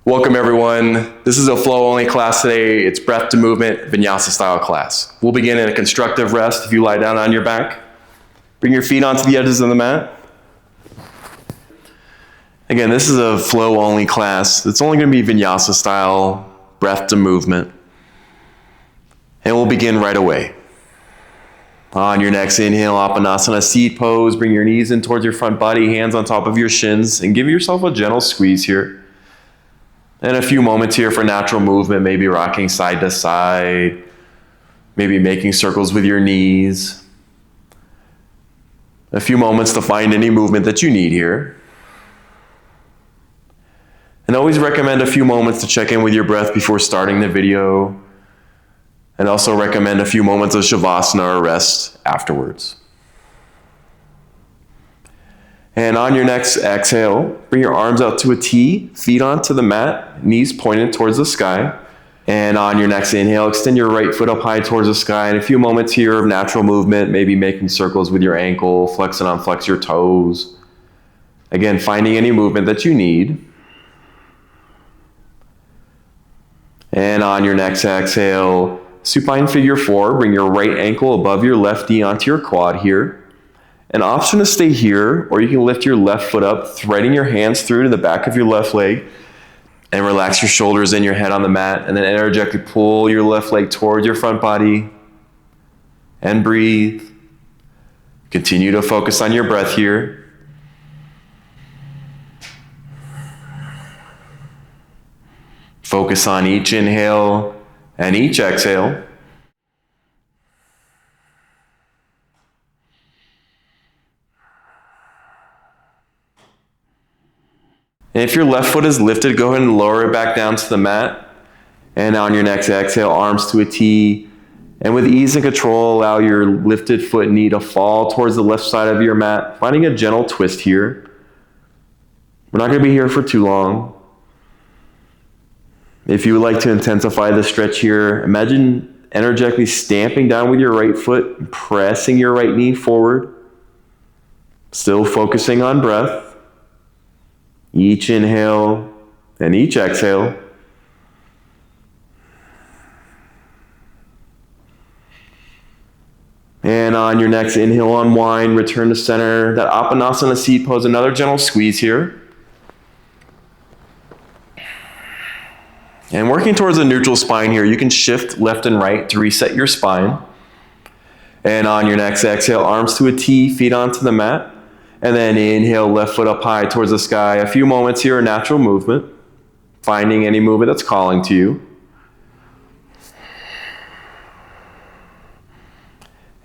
Welcome everyone. This is a flow only class today. It's breath to movement, Vinyasa style class. We'll begin in a constructive rest if you lie down on your back. Bring your feet onto the edges of the mat. Again, this is a flow only class. It's only going to be Vinyasa style, breath to movement. And we'll begin right away. On your next inhale, Apanasana seat pose. Bring your knees in towards your front body, hands on top of your shins, and give yourself a gentle squeeze here. And a few moments here for natural movement, maybe rocking side to side, maybe making circles with your knees. A few moments to find any movement that you need here. And always recommend a few moments to check in with your breath before starting the video. And also recommend a few moments of Savasana or rest afterwards. And on your next exhale, bring your arms out to a T, feet onto the mat, knees pointed towards the sky. And on your next inhale, extend your right foot up high towards the sky. And a few moments here of natural movement, maybe making circles with your ankle, flex and unflex your toes. Again, finding any movement that you need. And on your next exhale, supine figure 4, bring your right ankle above your left knee onto your quad here. An option to stay here, or you can lift your left foot up, threading your hands through to the back of your left leg, and relax your shoulders and your head on the mat, and then energetically pull your left leg toward your front body, and breathe. Continue to focus on your breath here. Focus on each inhale and each exhale. And if your left foot is lifted, go ahead and lower it back down to the mat. And on your next exhale, arms to a T. And with ease and control, allow your lifted foot knee to fall towards the left side of your mat, finding a gentle twist here. We're not going to be here for too long. If you would like to intensify the stretch here, imagine energetically stamping down with your right foot, pressing your right knee forward. Still focusing on breath. Each inhale and each exhale. And on your next inhale, unwind, return to center. That Apanasana seat pose, another gentle squeeze here. And working towards a neutral spine here, you can shift left and right to reset your spine. And on your next exhale, arms to a T, feet onto the mat. And then inhale, left foot up high towards the sky. A few moments here of natural movement, finding any movement that's calling to you.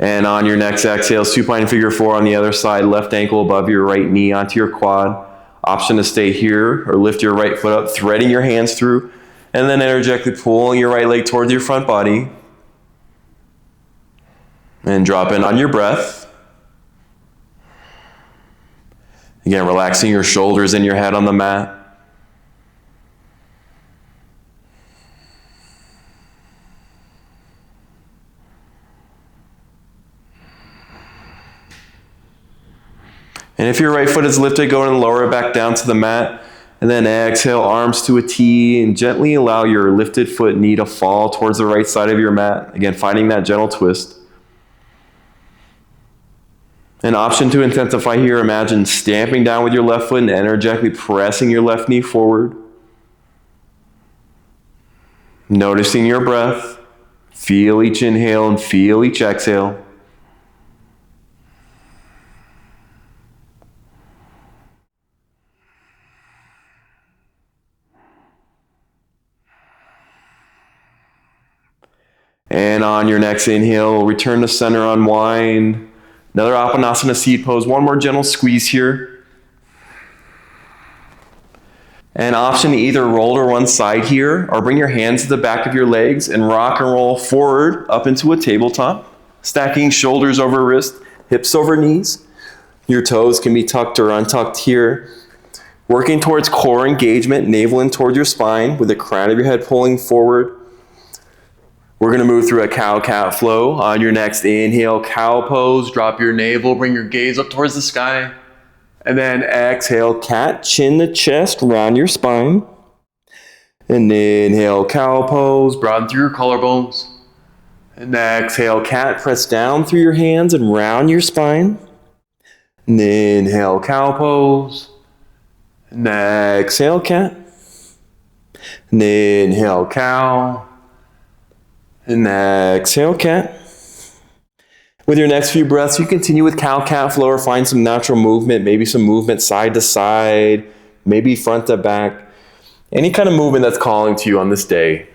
And on your next exhale, supine figure 4 on the other side, left ankle above your right knee onto your quad. Option to stay here or lift your right foot up, threading your hands through, and then energetically pulling your right leg towards your front body. And drop in on your breath. Again, relaxing your shoulders and your head on the mat. And if your right foot is lifted, go ahead and lower it back down to the mat. And then exhale, arms to a T, and gently allow your lifted foot knee to fall towards the right side of your mat. Again, finding that gentle twist. An option to intensify here, imagine stamping down with your left foot and energetically pressing your left knee forward. Noticing your breath. Feel each inhale and feel each exhale. And on your next inhale, return to center, unwind. Another Apanasana seat pose. One more gentle squeeze here. An option to either roll to one side here or bring your hands to the back of your legs and rock and roll forward up into a tabletop. Stacking shoulders over wrist, hips over knees. Your toes can be tucked or untucked here. Working towards core engagement, navel in toward your spine with the crown of your head pulling forward. We're going to move through a cow-cat flow. On your next inhale, cow pose. Drop your navel, bring your gaze up towards the sky. And then exhale, cat, chin to chest, round your spine. And inhale, cow pose, broaden through your collarbones. And exhale, cat, press down through your hands and round your spine. And inhale, cow pose. And exhale, cat. And inhale, cow. And exhale, cat. With your next few breaths, you continue with cow, cat, flow, or find some natural movement, maybe some movement side to side, maybe front to back. Any kind of movement that's calling to you on this day.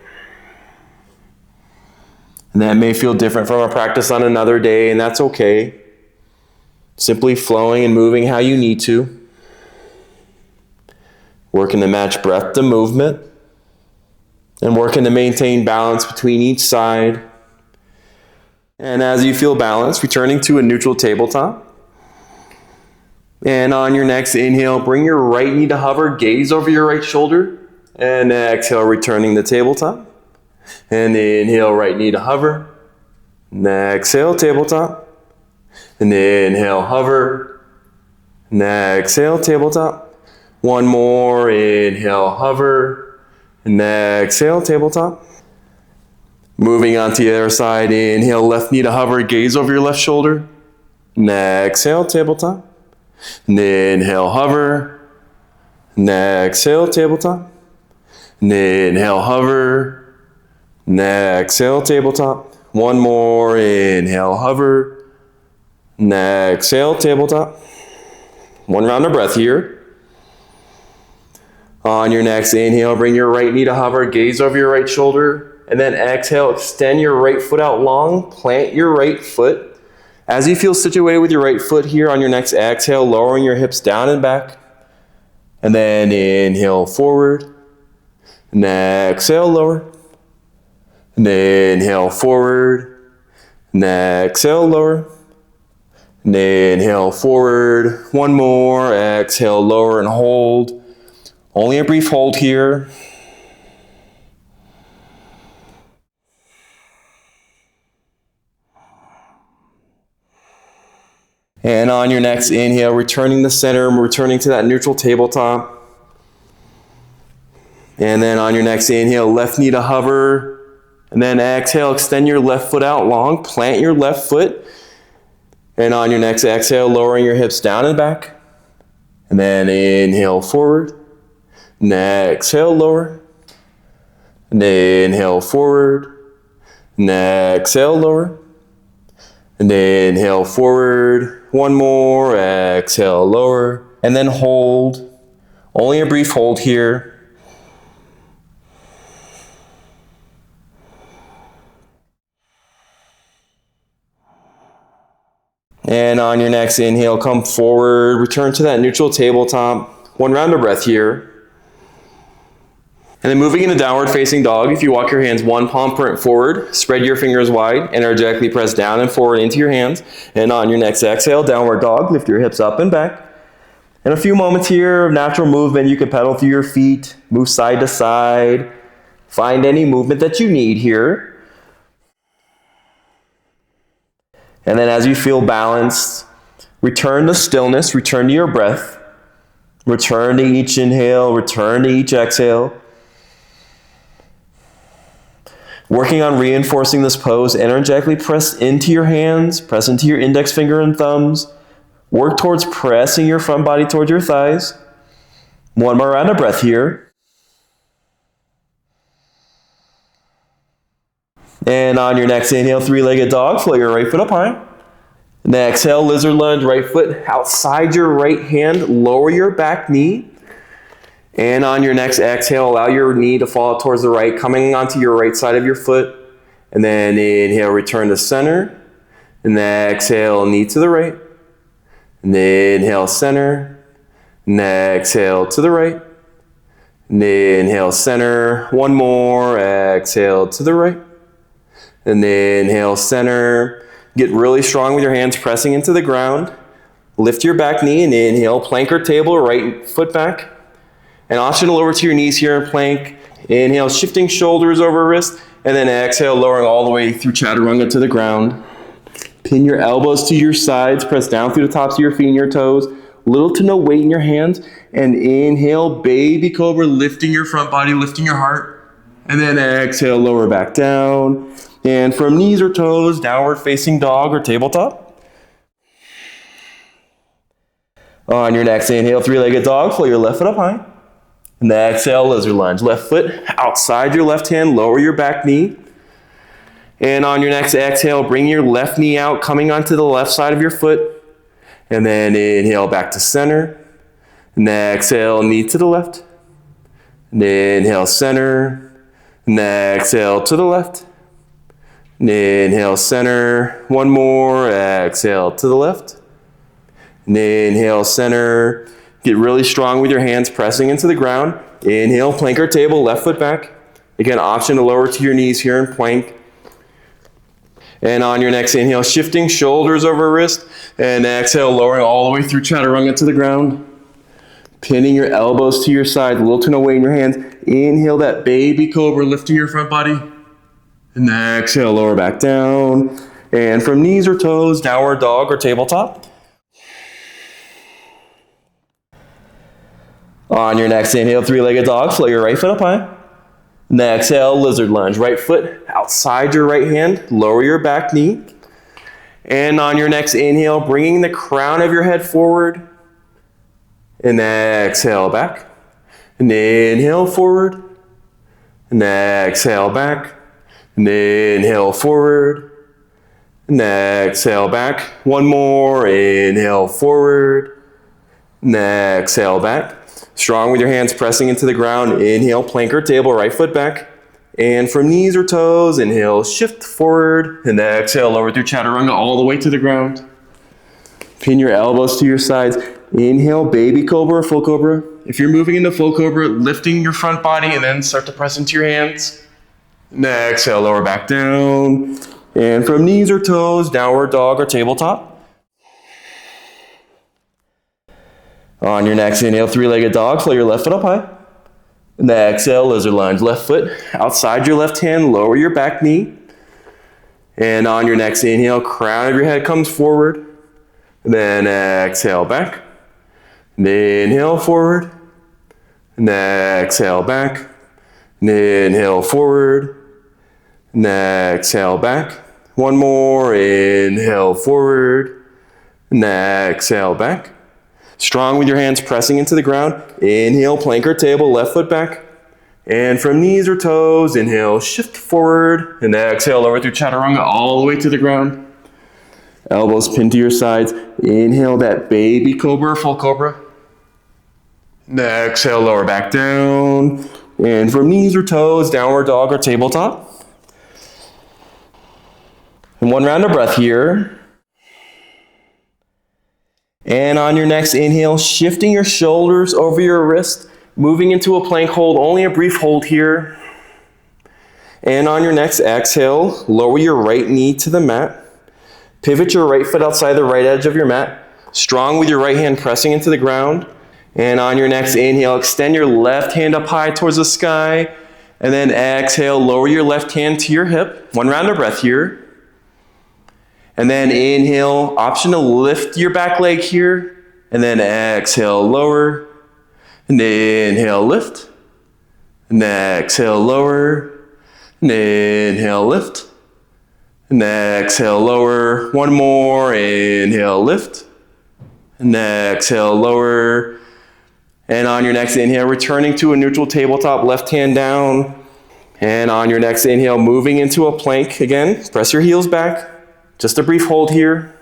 And that may feel different from a practice on another day, and that's okay. Simply flowing and moving how you need to. Working to match breath to movement. And working to maintain balance between each side. And as you feel balanced, returning to a neutral tabletop. And on your next inhale, bring your right knee to hover, gaze over your right shoulder. And exhale, returning to tabletop. And inhale, right knee to hover. And exhale, tabletop. And inhale, hover. And exhale, tabletop. One more, inhale, hover. And exhale, tabletop. Moving on to the other side, inhale, left knee to hover, gaze over your left shoulder. And exhale, tabletop. And inhale, hover. And exhale, tabletop. And inhale, hover. And exhale, tabletop. One more, inhale, hover. And exhale, tabletop. One round of breath here. On your next inhale, bring your right knee to hover, gaze over your right shoulder. And then exhale, extend your right foot out long, plant your right foot. As you feel situated with your right foot here, on your next exhale, lowering your hips down and back. And then inhale, forward. And exhale, lower. And inhale, forward. And exhale, lower. And inhale, forward. One more. Exhale, lower and hold. Only a brief hold here. And on your next inhale, returning to center, returning to that neutral tabletop. And then on your next inhale, left knee to hover. And then exhale, extend your left foot out long, plant your left foot. And on your next exhale, lowering your hips down and back. And then inhale, forward. And exhale, lower. And inhale, forward. And exhale, lower. And inhale, forward. One more, exhale, lower. And then hold. Only a brief hold here. And on your next inhale, come forward, return to that neutral tabletop. One round of breath here. And then moving into downward facing dog, if you walk your hands one palm print forward, spread your fingers wide, energetically press down and forward into your hands. And on your next exhale, downward dog, lift your hips up and back. And a few moments here of natural movement. You can pedal through your feet, move side to side, find any movement that you need here. And then as you feel balanced, return to stillness, return to your breath. Return to each inhale, return to each exhale. Working on reinforcing this pose, energetically press into your hands, press into your index finger and thumbs. Work towards pressing your front body towards your thighs. One more round of breath here. And on your next inhale, three-legged dog, float your right foot up high. And then exhale, lizard lunge, right foot outside your right hand, lower your back knee. And on your next exhale, allow your knee to fall towards the right, coming onto your right side of your foot. And then inhale, return to center. And then exhale, knee to the right. And then inhale, center. And then exhale to the right. And then inhale, center. One more, exhale to the right. And then inhale, center. Get really strong with your hands pressing into the ground. Lift your back knee and inhale, plank or table, right foot back. And optional over to your knees here in plank. Inhale, shifting shoulders over wrist. And then exhale, lowering all the way through chaturanga to the ground. Pin your elbows to your sides. Press down through the tops of your feet and your toes. Little to no weight in your hands. And inhale, baby cobra, lifting your front body, lifting your heart. And then exhale, lower back down. And from knees or toes, downward facing dog or tabletop. On your next inhale, three-legged dog, float your left foot up high. And exhale, lizard lunge. Left foot outside your left hand, lower your back knee. And on your next exhale, bring your left knee out, coming onto the left side of your foot. And then inhale back to center. And exhale, knee to the left. And inhale, center. And exhale to the left. And inhale, center. One more. Exhale to the left. And inhale, center. Get really strong with your hands pressing into the ground. Inhale, plank or table, left foot back. Again, option to lower to your knees here in plank. And on your next inhale, shifting shoulders over wrist. And exhale, lowering all the way through chaturanga to the ground. Pinning your elbows to your side, a little turn away in your hands. Inhale that baby cobra, lifting your front body. And exhale, lower back down. And from knees or toes, downward dog or tabletop. On your next inhale, three-legged dog, float your right foot up high. And exhale, lizard lunge. Right foot outside your right hand, lower your back knee. And on your next inhale, bringing the crown of your head forward. And exhale back. And inhale forward. And exhale back. And inhale forward. And exhale back. One more. Inhale forward. And exhale back. Strong with your hands pressing into the ground. Inhale, plank or table, right foot back. And from knees or toes, inhale, shift forward. And exhale, lower through chaturanga all the way to the ground. Pin your elbows to your sides. Inhale, baby cobra or full cobra. If you're moving into full cobra, lifting your front body and then start to press into your hands. And exhale, lower back down. And from knees or toes, downward dog or tabletop. On your next inhale, three-legged dog, float your left foot up high. And exhale, lizard lunge. Left foot outside your left hand, lower your back knee. And on your next inhale, crown of your head comes forward. And then exhale back. And inhale forward. And exhale back. And inhale forward. And exhale back. One more. Inhale forward. And exhale back. Strong with your hands pressing into the ground. Inhale, plank or table, left foot back. And from knees or toes, inhale, shift forward. And exhale, lower through chaturanga all the way to the ground. Elbows pinned to your sides. Inhale that baby cobra or full cobra. And exhale, lower back down. And from knees or toes, downward dog or tabletop. And one round of breath here. And on your next inhale, shifting your shoulders over your wrist, moving into a plank hold, only a brief hold here. And on your next exhale, lower your right knee to the mat. Pivot your right foot outside the right edge of your mat. Strong with your right hand pressing into the ground. And on your next inhale, extend your left hand up high towards the sky. And then exhale, lower your left hand to your hip. One round of breath here. And then inhale, option to lift your back leg here. And then exhale, lower. And inhale, lift. And exhale, lower. And inhale, lift. And exhale, lower. One more. Inhale, lift. And exhale, lower. And on your next inhale, returning to a neutral tabletop, left hand down. And on your next inhale, moving into a plank again. Press your heels back. Just a brief hold here.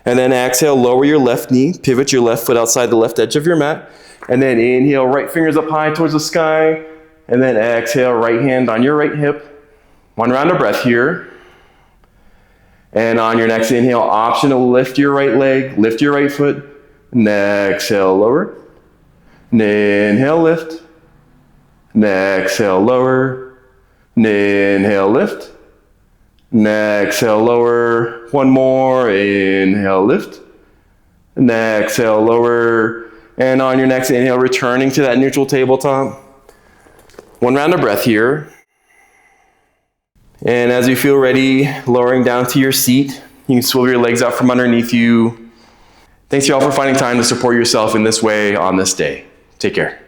And then exhale, lower your left knee. Pivot your left foot outside the left edge of your mat. And then inhale, right fingers up high towards the sky. And then exhale, right hand on your right hip. One round of breath here. And on your next inhale, option to lift your right leg, lift your right foot. And exhale, lower. And inhale, lift. And exhale, lower. And inhale, lift. And exhale, lower. One more. Inhale, lift. And exhale, lower. And on your next inhale, returning to that neutral tabletop. One round of breath here. And as you feel ready, lowering down to your seat, you can swivel your legs out from underneath you. Thanks y'all for finding time to support yourself in this way on this day. Take care.